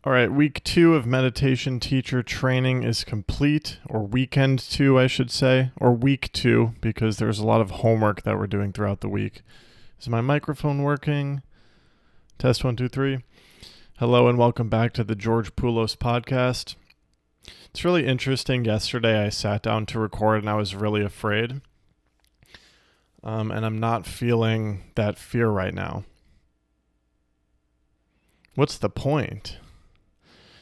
All right, week 2 of meditation teacher training is complete, or weekend 2, I should say, or week 2, because there's a lot of homework that we're doing throughout the week. Is my microphone working? Test 1, 2, 3. Hello and welcome back to the George Poulos podcast. It's really interesting. Yesterday I sat down to record and I was really afraid. And I'm not feeling that fear right now. What's the point?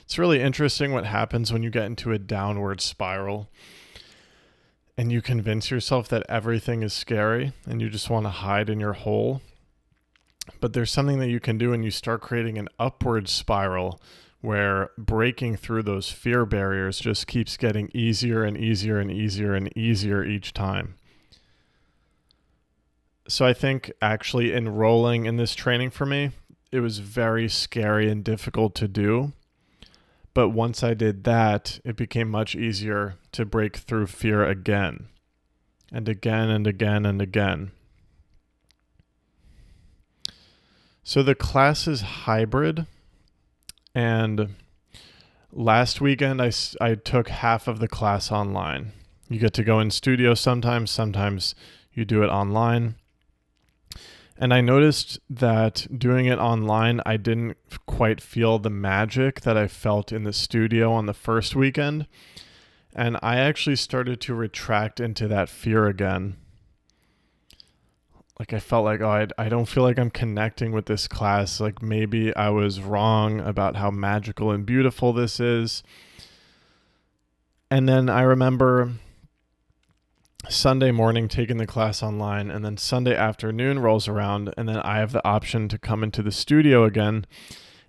It's really interesting what happens when you get into a downward spiral and you convince yourself that everything is scary and you just want to hide in your hole. But there's something that you can do and you start creating an upward spiral where breaking through those fear barriers just keeps getting easier and easier and easier and easier each time. So I think actually enrolling in this training for me, it was very scary and difficult to do. But once I did that, it became much easier to break through fear again and again and again and again. So the class is hybrid, and last weekend I took half of the class online. You get to go in studio sometimes you do it online. And I noticed that doing it online, I didn't quite feel the magic that I felt in the studio on the first weekend. And I actually started to retract into that fear again. Like I felt like, I don't feel like I'm connecting with this class. Like maybe I was wrong about how magical and beautiful this is. And then I remember Sunday morning taking the class online, and then Sunday afternoon rolls around, and then I have the option to come into the studio again,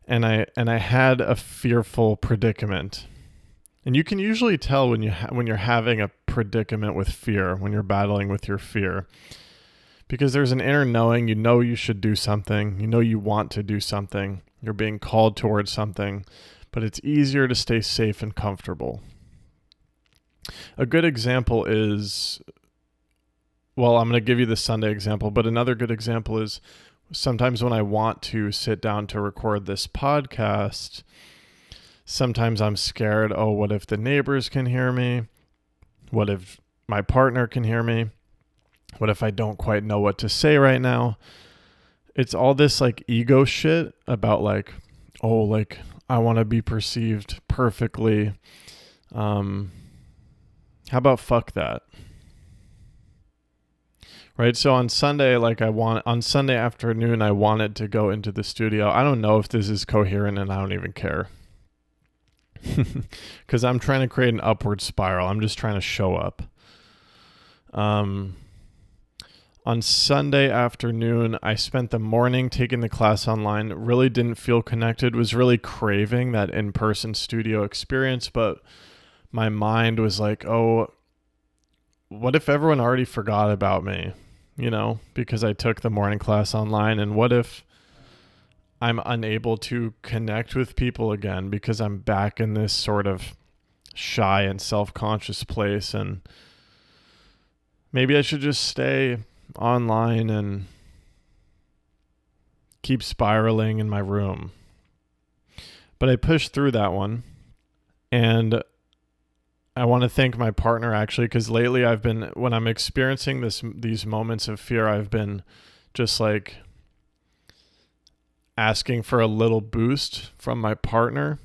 and I had a fearful predicament. And you can usually tell when you're having a predicament with fear, when you're battling with your fear, because there's an inner knowing. You know you should do something, you know you want to do something, you're being called towards something, but it's easier to stay safe and comfortable. A good example is, well, I'm going to give you the Sunday example, but another good example is sometimes when I want to sit down to record this podcast, sometimes I'm scared, what if the neighbors can hear me? What if my partner can hear me? What if I don't quite know what to say right now? It's all this like ego shit about like, I want to be perceived perfectly. How about fuck that? Right? So on Sunday, on Sunday afternoon, I wanted to go into the studio. I don't know if this is coherent and I don't even care. Because I'm trying to create an upward spiral. I'm just trying to show up. On Sunday afternoon, I spent the morning taking the class online. Really didn't feel connected. Was really craving that in-person studio experience, but my mind was like, what if everyone already forgot about me, because I took the morning class online? And what if I'm unable to connect with people again because I'm back in this sort of shy and self-conscious place, and maybe I should just stay online and keep spiraling in my room. But I pushed through that one, and I want to thank my partner actually, because lately when I'm experiencing these moments of fear, I've been just like asking for a little boost from my partner.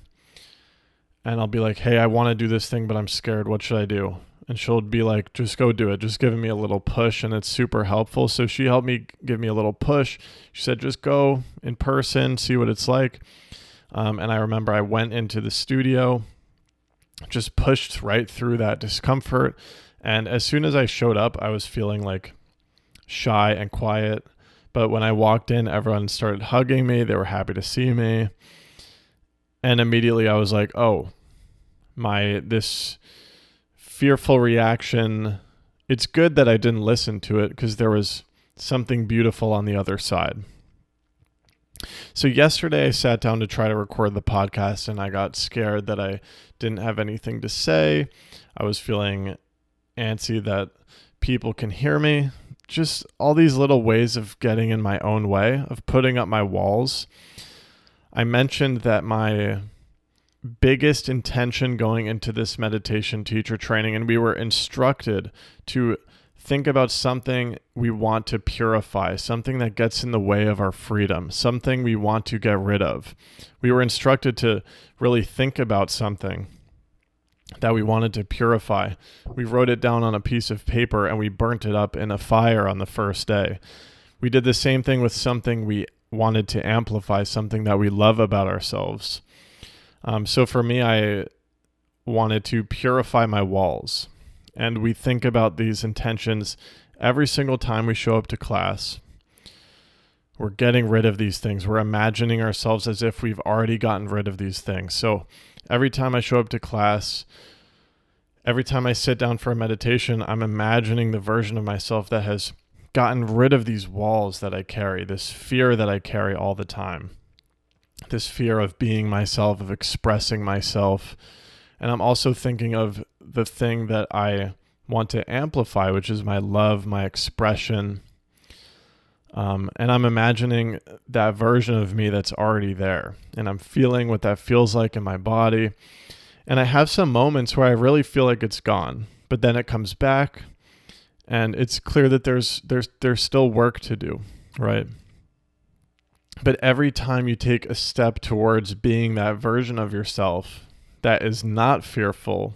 And I'll be like, hey, I want to do this thing, but I'm scared. What should I do? And she'll be like, just go do it. Just giving me a little push. And it's super helpful. So she helped me give me a little push. She said, just go in person, see what it's like. And I remember I went into the studio, just pushed right through that discomfort. And as soon as I showed up, I was feeling like shy and quiet. But when I walked in, everyone started hugging me. They were happy to see me. And immediately I was like, this fearful reaction, it's good that I didn't listen to it because there was something beautiful on the other side. So yesterday I sat down to try to record the podcast, and I got scared that I didn't have anything to say. I was feeling antsy that people can hear me. Just all these little ways of getting in my own way, of putting up my walls. I mentioned that my biggest intention going into this meditation teacher training, and we were instructed to think about something we want to purify, something that gets in the way of our freedom, something we want to get rid of. We were instructed to really think about something that we wanted to purify. We wrote it down on a piece of paper and we burnt it up in a fire on the first day. We did the same thing with something we wanted to amplify, something that we love about ourselves. So for me, I wanted to purify my walls. And we think about these intentions every single time we show up to class. We're getting rid of these things. We're imagining ourselves as if we've already gotten rid of these things. So every time I show up to class, every time I sit down for a meditation, I'm imagining the version of myself that has gotten rid of these walls that I carry, this fear that I carry all the time, this fear of being myself, of expressing myself. And I'm also thinking of the thing that I want to amplify, which is my love, my expression. And I'm imagining that version of me that's already there. And I'm feeling what that feels like in my body. And I have some moments where I really feel like it's gone, but then it comes back. And it's clear that there's still work to do, right? But every time you take a step towards being that version of yourself that is not fearful,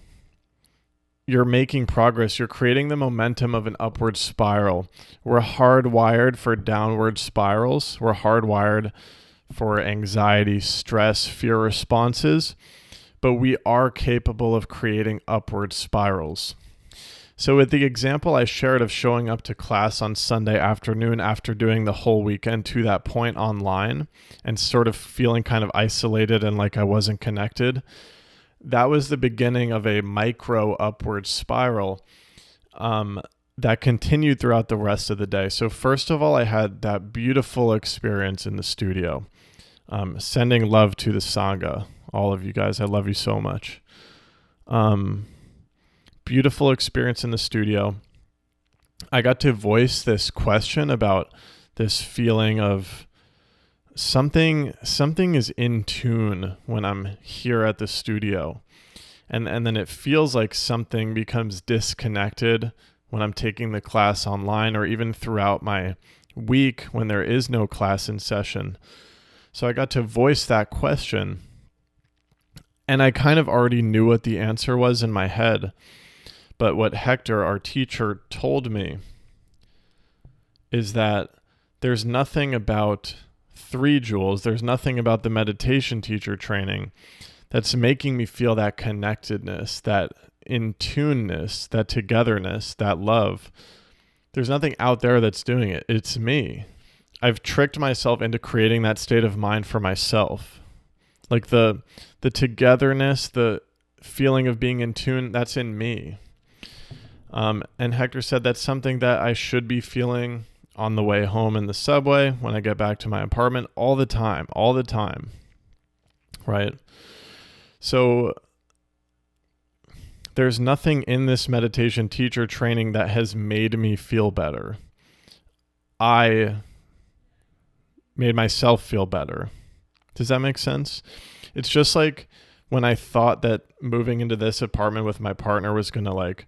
you're making progress. You're creating the momentum of an upward spiral. We're hardwired for downward spirals. We're hardwired for anxiety, stress, fear responses, but we are capable of creating upward spirals. So with the example I shared of showing up to class on Sunday afternoon after doing the whole weekend to that point online and sort of feeling kind of isolated and like I wasn't connected, that was the beginning of a micro upward spiral that continued throughout the rest of the day. So first of all, I had that beautiful experience in the studio, sending love to the Sangha. All of you guys, I love you so much. Beautiful experience in the studio. I got to voice this question about this feeling of something is in tune when I'm here at the studio. And then it feels like something becomes disconnected when I'm taking the class online or even throughout my week when there is no class in session. So I got to voice that question. And I kind of already knew what the answer was in my head. But what Hector, our teacher, told me is that there's nothing about 3 Joules, there's nothing about the meditation teacher training that's making me feel that connectedness, that in-tuneness, that togetherness, that love. There's nothing out there that's doing it. It's me. I've tricked myself into creating that state of mind for myself. Like the togetherness, the feeling of being in tune, that's in me. And Hector said that's something that I should be feeling on the way home in the subway, when I get back to my apartment, all the time, right? So there's nothing in this meditation teacher training that has made me feel better. I made myself feel better. Does that make sense? It's just like when I thought that moving into this apartment with my partner was going to like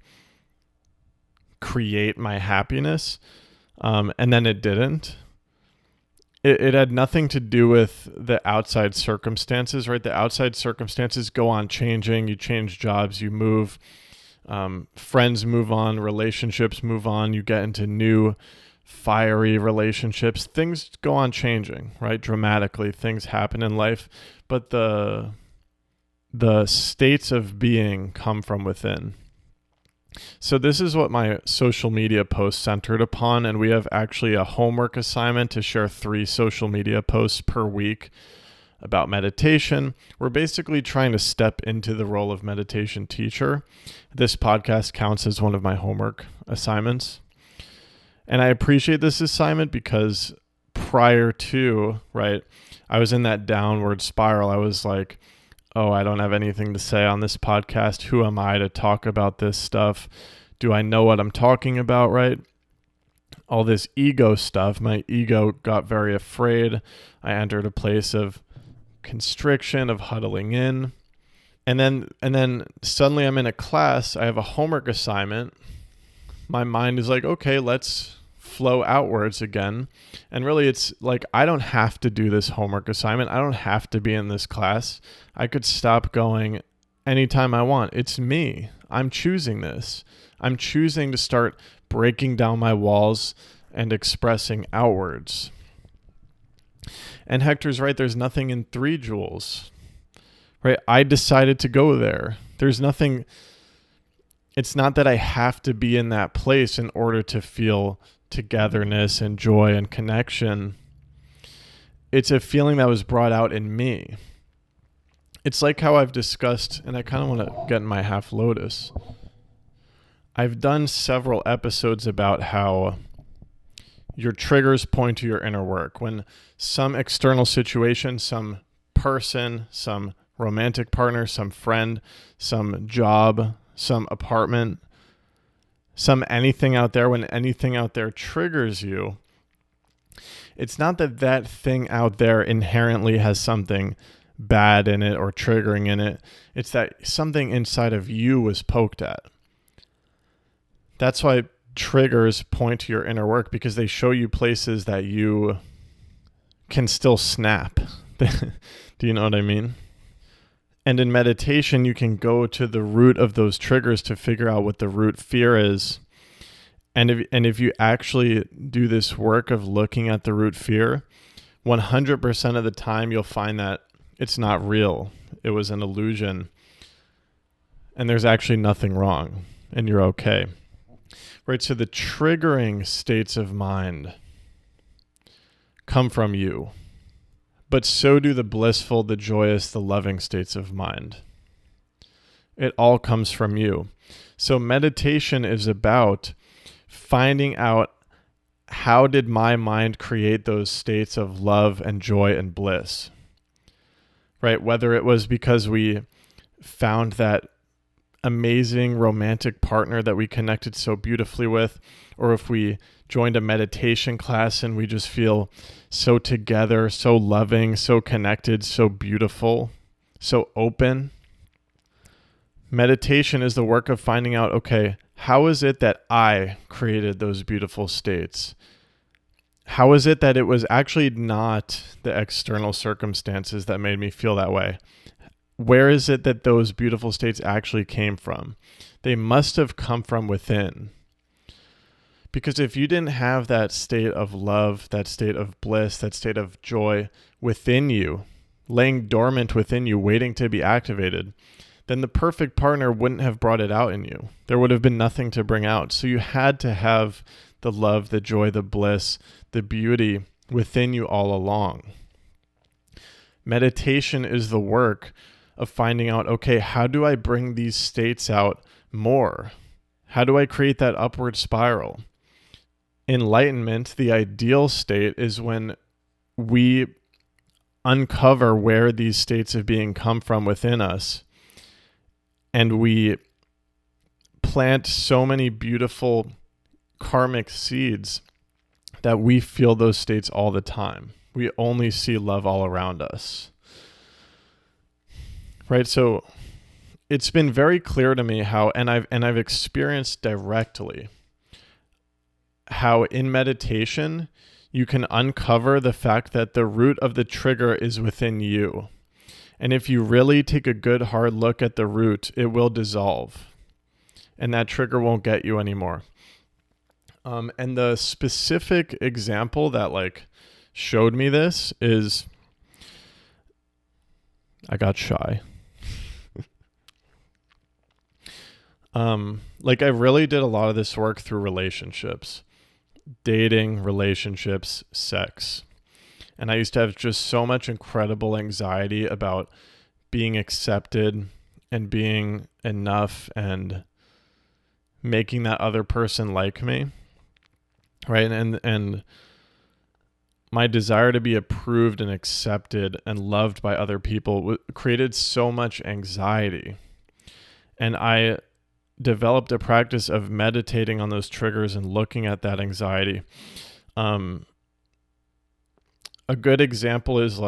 create my happiness. And then it didn't. It had nothing to do with the outside circumstances, right? The outside circumstances go on changing. You change jobs, you move, friends move on, relationships move on. You get into new fiery relationships. Things go on changing, right? Dramatically, things happen in life, but the states of being come from within. So this is what my social media post centered upon, and we have actually a homework assignment to share 3 social media posts per week about meditation. We're basically trying to step into the role of meditation teacher. This podcast counts as one of my homework assignments. And I appreciate this assignment because prior to, right, I was in that downward spiral. I was like, oh, I don't have anything to say on this podcast. Who am I to talk about this stuff? Do I know what I'm talking about, right? All this ego stuff. My ego got very afraid. I entered a place of constriction, of huddling in. And then suddenly I'm in a class, I have a homework assignment. My mind is like, okay, let's flow outwards again. And really it's like, I don't have to do this homework assignment. I don't have to be in this class. I could stop going anytime I want. It's me. I'm choosing this. I'm choosing to start breaking down my walls and expressing outwards. And Hector's right, there's nothing in 3 joules. Right? I decided to go there. There's nothing. It's not that I have to be in that place in order to feel togetherness and joy and connection. It's a feeling that was brought out in me. It's like how I've discussed, and I kind of want to get in my half lotus. I've done several episodes about how your triggers point to your inner work. When some external situation, some person, some romantic partner, some friend, some job, some apartment, some anything out there, when anything out there triggers you, it's not that that thing out there inherently has something bad in it or triggering in it. It's that something inside of you was poked at. That's why triggers point to your inner work, because they show you places that you can still snap. Do you know what I mean? And in meditation, you can go to the root of those triggers to figure out what the root fear is. And if you actually do this work of looking at the root fear, 100% of the time you'll find that it's not real. It was an illusion. And there's actually nothing wrong. And you're okay. Right? So the triggering states of mind come from you. But so do the blissful, the joyous, the loving states of mind. It all comes from you. So meditation is about finding out, how did my mind create those states of love and joy and bliss? Right? Whether it was because we found that amazing romantic partner that we connected so beautifully with, or if we joined a meditation class and we just feel so together, so loving, so connected, so beautiful, so open. Meditation is the work of finding out, okay, how is it that I created those beautiful states? How is it that it was actually not the external circumstances that made me feel that way? Where is it that those beautiful states actually came from? They must have come from within. Because if you didn't have that state of love, that state of bliss, that state of joy within you, laying dormant within you, waiting to be activated, then the perfect partner wouldn't have brought it out in you. There would have been nothing to bring out. So you had to have the love, the joy, the bliss, the beauty within you all along. Meditation is the work of finding out, okay, how do I bring these states out more? How do I create that upward spiral? Enlightenment, the ideal state, is when we uncover where these states of being come from within us, and we plant so many beautiful karmic seeds that we feel those states all the time. We only see love all around us. Right? So it's been very clear to me how, and I've experienced directly how in meditation you can uncover the fact that the root of the trigger is within you. And if you really take a good hard look at the root, it will dissolve. And that trigger won't get you anymore. And the specific example that showed me this is, I got shy. I really did a lot of this work through relationships, dating, relationships, sex. And I used to have just so much incredible anxiety about being accepted and being enough and making that other person like me. Right? And my desire to be approved and accepted and loved by other people created so much anxiety. And I developed a practice of meditating on those triggers and looking at that anxiety. A good example is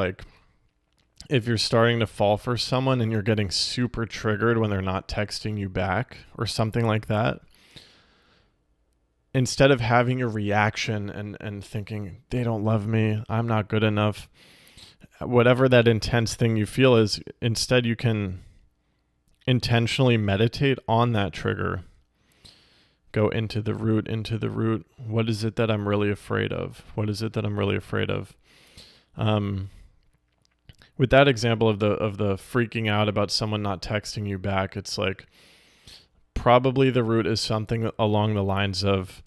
if you're starting to fall for someone and you're getting super triggered when they're not texting you back or something like that, instead of having a reaction and thinking, they don't love me, I'm not good enough, whatever that intense thing you feel is, instead you can intentionally meditate on that trigger. Go into the root. What is it that I'm really afraid of? With that example of the freaking out about someone not texting you back, it's like probably the root is something along the lines of,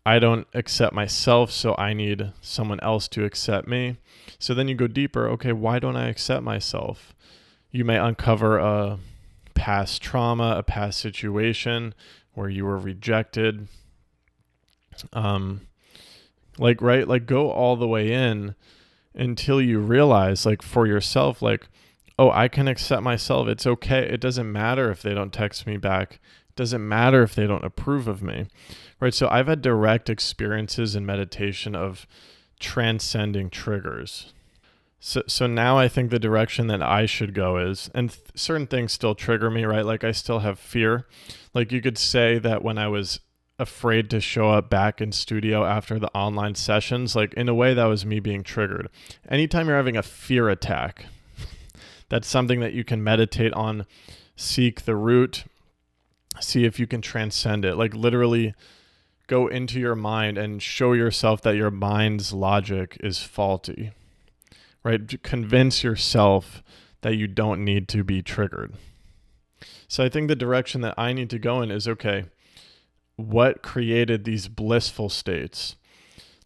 I don't accept myself, so I need someone else to accept me. So then you go deeper. Okay, why don't I accept myself? You may uncover a past trauma, a past situation where you were rejected. Like go all the way in until you realize, like, for yourself, like, oh, I can accept myself. It's okay. It doesn't matter if they don't text me back. It doesn't matter if they don't approve of me, right? So I've had direct experiences in meditation of transcending triggers. So now I think the direction that I should go is, and certain things still trigger me, right? Like I still have fear. Like you could say that when I was afraid to show up back in studio after the online sessions, like in a way that was me being triggered. Anytime you're having a fear attack, that's something that you can meditate on, seek the root, see if you can transcend it. Like literally go into your mind and show yourself that your mind's logic is faulty, right? Convince yourself that you don't need to be triggered. So I think the direction that I need to go in is, okay, what created these blissful states?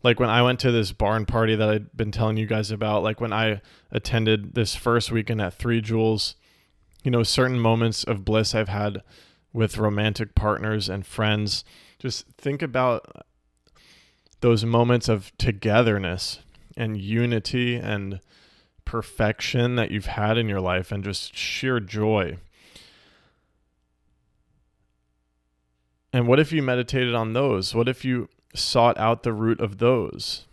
Like when I went to this barn party that I'd been telling you guys about, like when I attended this first weekend at 3 Joules, certain moments of bliss I've had with romantic partners and friends. Just think about those moments of togetherness and unity and perfection that you've had in your life, and just sheer joy. And what if you meditated on those? What if you sought out the root of those,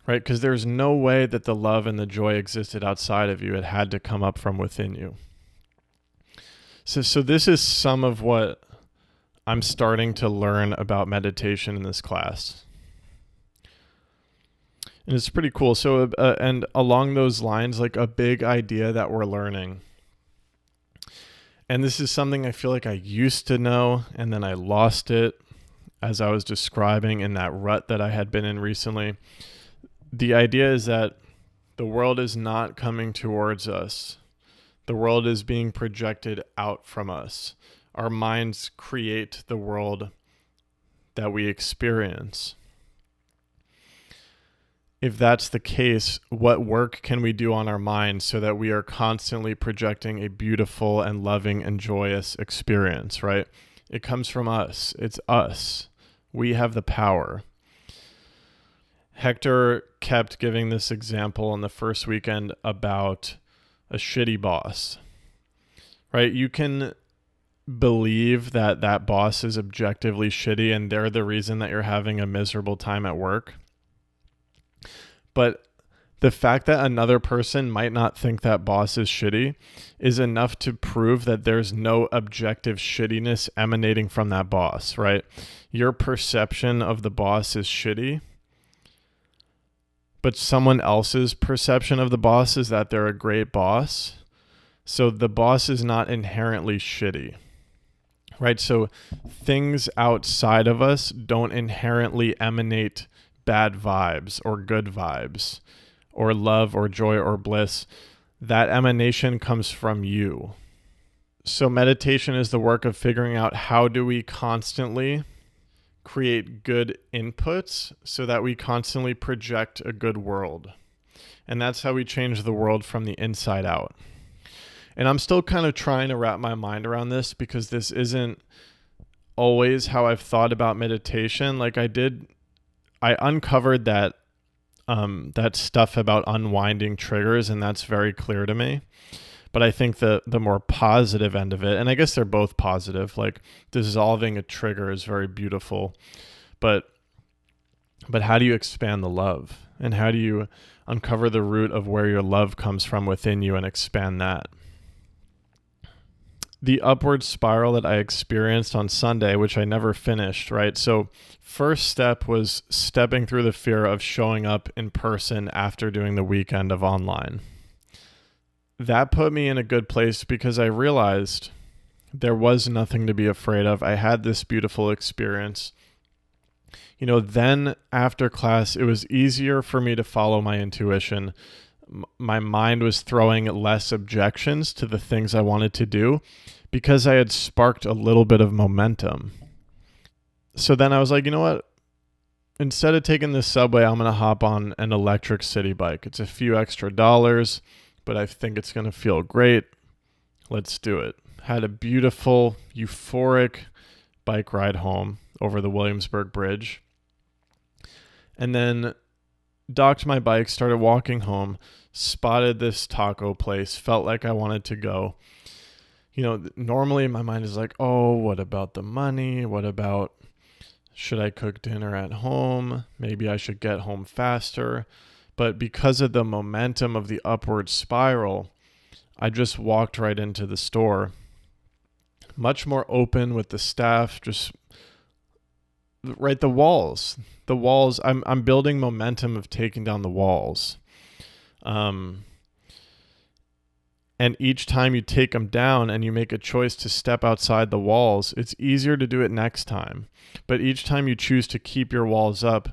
right? Because there's no way that the love and the joy existed outside of you. It had to come up from within you. So this is some of what I'm starting to learn about meditation in this class. And it's pretty cool. So, and along those lines, like a big idea that we're learning, and this is something I feel like I used to know, and then I lost it as I was describing in that rut that I had been in recently. The idea is that the world is not coming towards us. The world is being projected out from us. Our minds create the world that we experience. If that's the case, what work can we do on our minds so that we are constantly projecting a beautiful and loving and joyous experience, right? It comes from us. It's us. We have the power. Hector kept giving this example on the first weekend about a shitty boss, right? You can believe that that boss is objectively shitty and they're the reason that you're having a miserable time at work. But the fact that another person might not think that boss is shitty is enough to prove that there's no objective shittiness emanating from that boss, right? Your perception of the boss is shitty, but someone else's perception of the boss is that they're a great boss. So the boss is not inherently shitty, right? So things outside of us don't inherently emanate bad vibes or good vibes or love or joy or bliss. That emanation comes from you. So meditation is the work of figuring out how do we constantly create good inputs so that we constantly project a good world. And that's how we change the world from the inside out. And I'm still kind of trying to wrap my mind around this because this isn't always how I've thought about meditation. Like I uncovered that that stuff about unwinding triggers, and that's very clear to me. But I think the more positive end of it, and I guess they're both positive, like dissolving a trigger is very beautiful. But how do you expand the love? And how do you uncover the root of where your love comes from within you and expand that. The upward spiral that I experienced on Sunday, which I never finished, right? So first step was stepping through the fear of showing up in person after doing the weekend of online. That put me in a good place because I realized there was nothing to be afraid of. I had this beautiful experience. Then after class, it was easier for me to follow my intuition. My mind was throwing less objections to the things I wanted to do because I had sparked a little bit of momentum. So then I was like, you know what? Instead of taking the subway, I'm going to hop on an electric city bike. It's a few extra dollars, but I think it's going to feel great. Let's do it. Had a beautiful, euphoric bike ride home over the Williamsburg Bridge. And then docked my bike, started walking home, spotted this taco place, felt like I wanted to go. Normally my mind is like, oh, what about the money? What about, should I cook dinner at home? Maybe I should get home faster. But because of the momentum of the upward spiral, I just walked right into the store. Much more open with the staff, just right, the walls, I'm building momentum of taking down the walls. And each time you take them down and you make a choice to step outside the walls, it's easier to do it next time. But each time you choose to keep your walls up,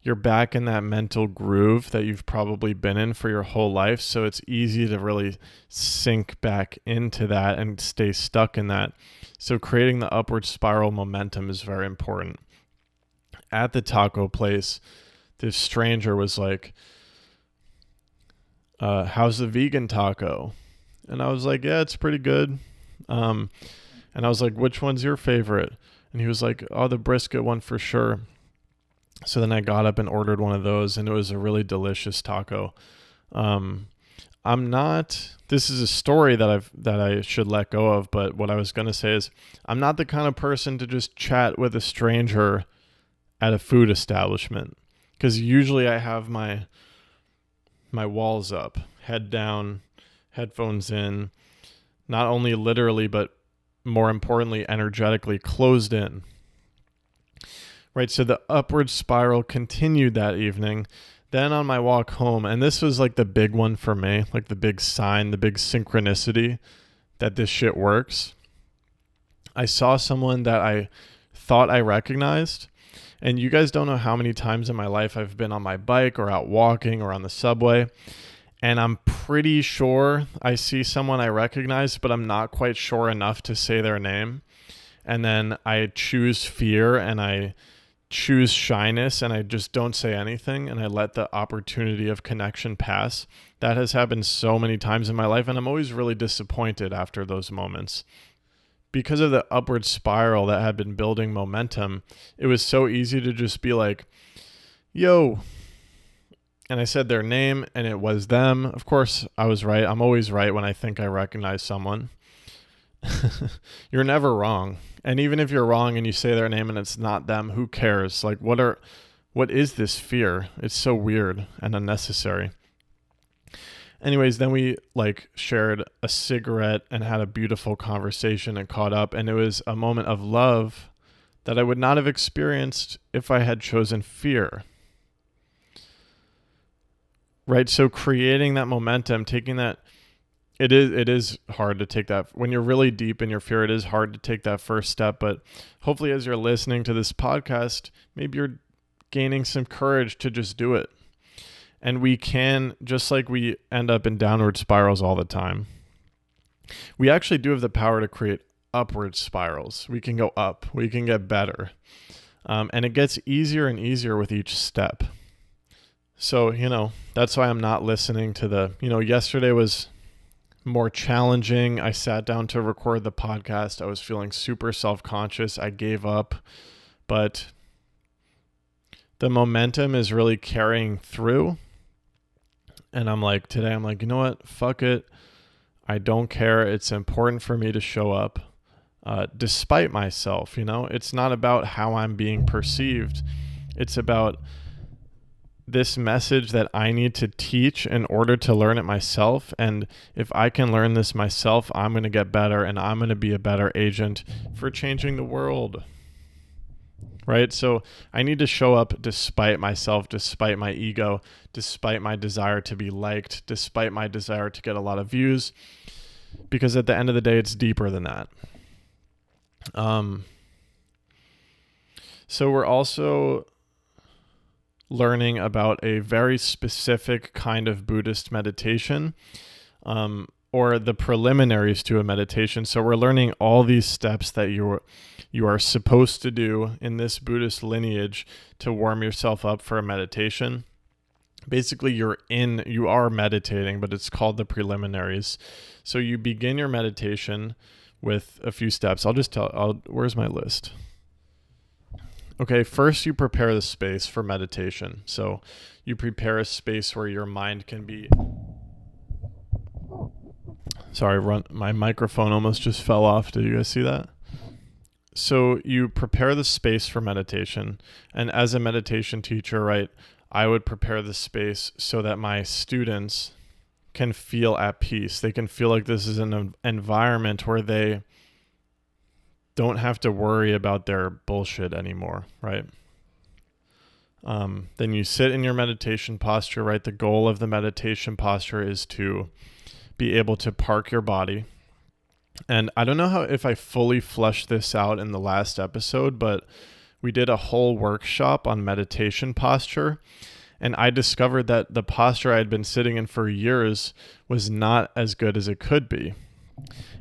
you're back in that mental groove that you've probably been in for your whole life. So it's easy to really sink back into that and stay stuck in that. So creating the upward spiral momentum is very important. At the taco place, this stranger was like, how's the vegan taco? And I was like, yeah, it's pretty good. And I was like, which one's your favorite? And he was like, oh, the brisket one for sure. So then I got up and ordered one of those, and it was a really delicious taco. This is a story that I should let go of, but what I was going to say is I'm not the kind of person to just chat with a stranger at a food establishment, because usually I have my walls up, head down, headphones in, not only literally, but more importantly, energetically closed in. Right, so the upward spiral continued that evening. Then on my walk home, and this was like the big one for me, like the big sign, the big synchronicity that this shit works. I saw someone that I thought I recognized. And you guys don't know how many times in my life I've been on my bike or out walking or on the subway, and I'm pretty sure I see someone I recognize, but I'm not quite sure enough to say their name. And then I choose fear and I choose shyness and I just don't say anything and I let the opportunity of connection pass. That has happened so many times in my life, and I'm always really disappointed after those moments. Because of the upward spiral that had been building momentum, it was so easy to just be like, yo. And I said their name and it was them. Of course, I was right. I'm always right when I think I recognize someone. You're never wrong. And even if you're wrong and you say their name and it's not them, who cares? Like, what is this fear? It's so weird and unnecessary. Anyways, then we shared a cigarette and had a beautiful conversation and caught up. And it was a moment of love that I would not have experienced if I had chosen fear. Right? So creating that momentum, taking that, it is hard to take that. When you're really deep in your fear, it is hard to take that first step. But hopefully as you're listening to this podcast, maybe you're gaining some courage to just do it. And we can, just like we end up in downward spirals all the time, we actually do have the power to create upward spirals. We can go up. We can get better. And it gets easier and easier with each step. So, that's why I'm not listening to the, yesterday was more challenging. I sat down to record the podcast. I was feeling super self-conscious. I gave up. But the momentum is really carrying through. And today I'm like, you know what? Fuck it. I don't care. It's important for me to show up despite myself. It's not about how I'm being perceived. It's about this message that I need to teach in order to learn it myself. And if I can learn this myself, I'm going to get better and I'm going to be a better agent for changing the world. Right? So I need to show up despite myself, despite my ego, despite my desire to be liked, despite my desire to get a lot of views, because at the end of the day, it's deeper than that. So we're also learning about a very specific kind of Buddhist meditation, or the preliminaries to a meditation. So we're learning all these steps that you are supposed to do in this Buddhist lineage to warm yourself up for a meditation. Basically, you are meditating, but it's called the preliminaries. So you begin your meditation with a few steps. Where's my list? Okay, first you prepare the space for meditation. So you prepare a space where your mind can be... Sorry, my microphone almost just fell off. Did you guys see that? So you prepare the space for meditation. And as a meditation teacher, right, I would prepare the space so that my students can feel at peace. They can feel like this is an environment where they don't have to worry about their bullshit anymore, right? Then you sit in your meditation posture, right? The goal of the meditation posture is to be able to park your body. And I don't know if I fully fleshed this out in the last episode, but we did a whole workshop on meditation posture. And I discovered that the posture I had been sitting in for years was not as good as it could be.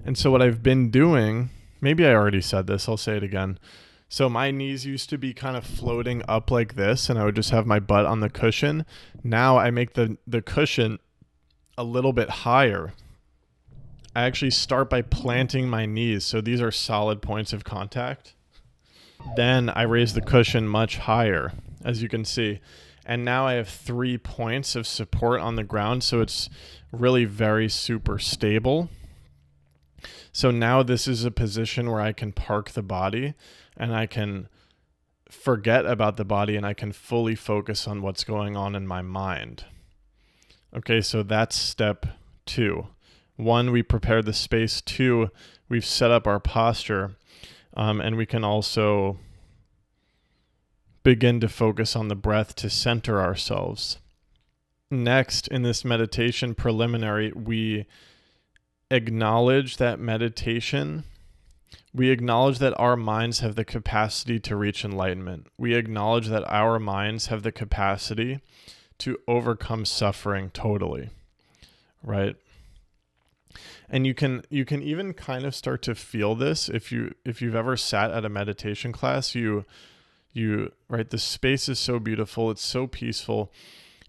And so what I've been doing, maybe I already said this, I'll say it again. So my knees used to be kind of floating up like this, and I would just have my butt on the cushion. Now I make the cushion a little bit higher. I actually start by planting my knees, so these are solid points of contact. Then I raise the cushion much higher, as you can see. And now I have 3 points of support on the ground, so it's really very super stable. So now this is a position where I can park the body and I can forget about the body and I can fully focus on what's going on in my mind. Okay, so that's step 2. 1, we prepare the space. 2, we've set up our posture, and we can also begin to focus on the breath to center ourselves. Next, in this meditation preliminary, we acknowledge that we acknowledge that our minds have the capacity to reach enlightenment. We acknowledge that our minds have the capacity to overcome suffering totally, right? And you can even kind of start to feel this if you've ever sat at a meditation class. You right, the space is so beautiful, it's so peaceful.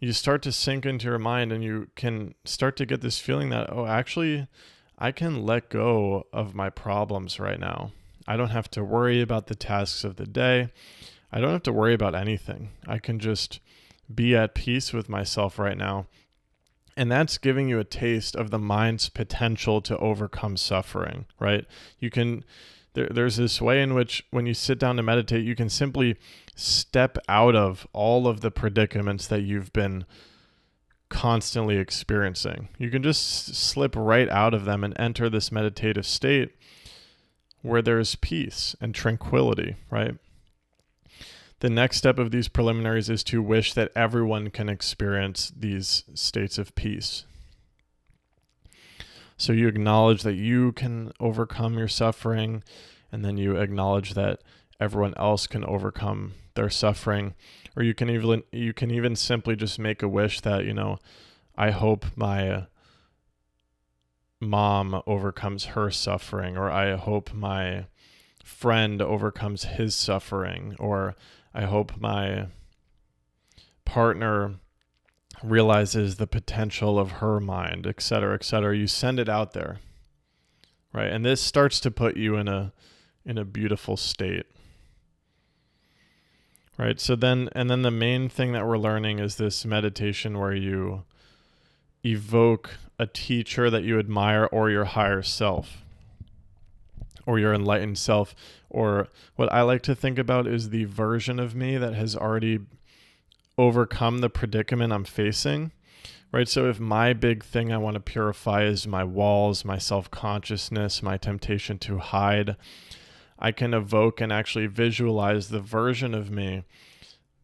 You start to sink into your mind and you can start to get this feeling that, oh, actually, I can let go of my problems right now. I don't have to worry about the tasks of the day. I don't have to worry about anything. I can just be at peace with myself right now. And that's giving you a taste of the mind's potential to overcome suffering, right? There's this way in which when you sit down to meditate, you can simply step out of all of the predicaments that you've been constantly experiencing. You can just slip right out of them and enter this meditative state where there's peace and tranquility, right? The next step of these preliminaries is to wish that everyone can experience these states of peace. So you acknowledge that you can overcome your suffering, and then you acknowledge that everyone else can overcome their suffering. Or you can even simply just make a wish that, I hope my mom overcomes her suffering, or I hope my friend overcomes his suffering, or I hope my partner realizes the potential of her mind, et cetera, et cetera. You send it out there, right? And this starts to put you in a beautiful state, right? So then the main thing that we're learning is this meditation where you evoke a teacher that you admire, or your higher self, or your enlightened self, or what I like to think about is the version of me that has already overcome the predicament I'm facing, right? So if my big thing I want to purify is my walls, my self-consciousness, my temptation to hide, I can evoke and actually visualize the version of me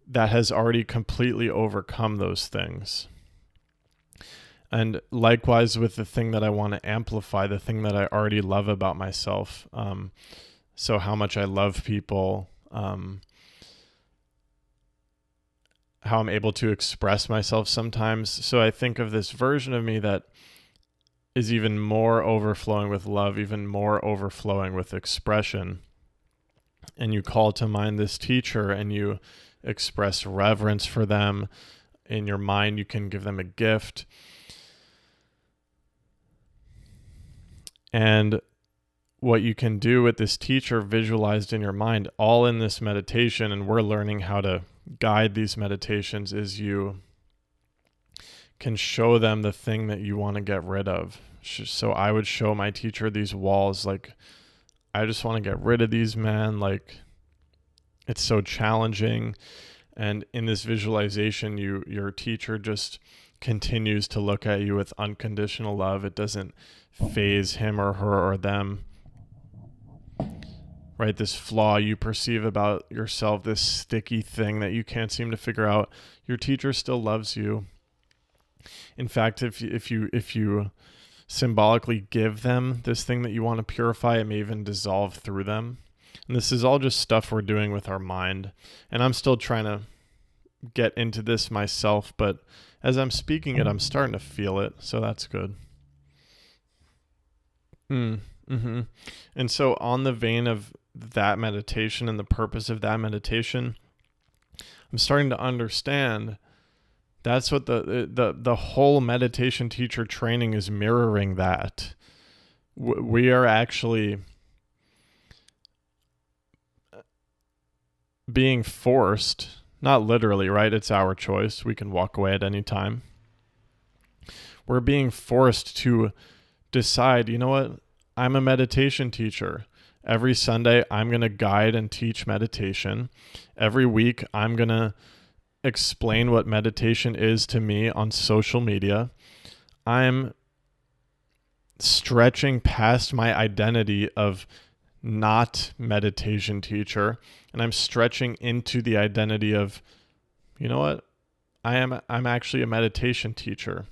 that has already completely overcome those things. And likewise with the thing that I want to amplify, the thing that I already love about myself. So how much I love people, how I'm able to express myself sometimes. So I think of this version of me that is even more overflowing with love, even more overflowing with expression. And you call to mind this teacher and you express reverence for them. In your mind, you can give them a gift. And what you can do with this teacher visualized in your mind, all in this meditation, and we're learning how to guide these meditations, is you can show them the thing that you want to get rid of. So I would show my teacher these walls, like, I just want to get rid of these, man. Like, it's so challenging. And in this visualization, your teacher just continues to look at you with unconditional love. It doesn't phase him or her or them. Right? This flaw you perceive about yourself, this sticky thing that you can't seem to figure out, your teacher still loves you. In fact, if you symbolically give them this thing that you want to purify, it may even dissolve through them. And this is all just stuff we're doing with our mind. And I'm still trying to get into this myself, but as I'm speaking it, I'm starting to feel it. So that's good. Mm-hmm. And so on the vein of that meditation and the purpose of that meditation, I'm starting to understand that's what the whole meditation teacher training is mirroring. That we are actually being forced, not literally, right? It's our choice. We can walk away at any time. We're being forced to decide, you know what? I'm a meditation teacher. Every Sunday, I'm going to guide and teach meditation. Every week, I'm going to explain what meditation is to me on social media. I'm stretching past my identity of not meditation teacher, and I'm stretching into the identity of, you know what? I'm actually a meditation teacher.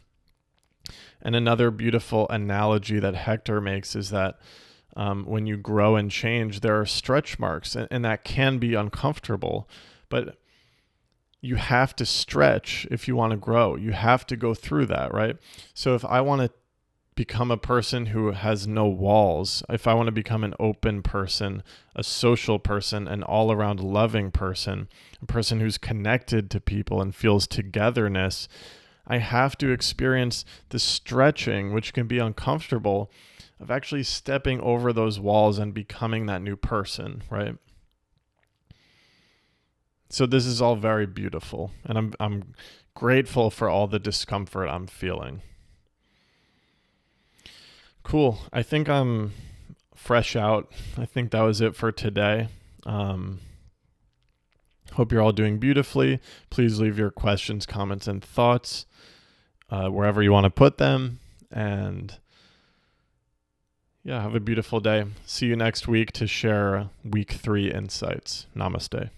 And another beautiful analogy that Hector makes is that when you grow and change, there are stretch marks, and that can be uncomfortable, but you have to stretch if you want to grow. You have to go through that, right? So if I want to become a person who has no walls, if I want to become an open person, a social person, an all-around loving person, a person who's connected to people and feels togetherness, I have to experience the stretching, which can be uncomfortable, of actually stepping over those walls and becoming that new person, right? So this is all very beautiful, and I'm grateful for all the discomfort I'm feeling. Cool. I think I'm fresh out. I think that was it for today. Hope you're all doing beautifully. Please leave your questions, comments, and thoughts wherever you want to put them. And yeah, have a beautiful day. See you next week to share week 3 insights. Namaste.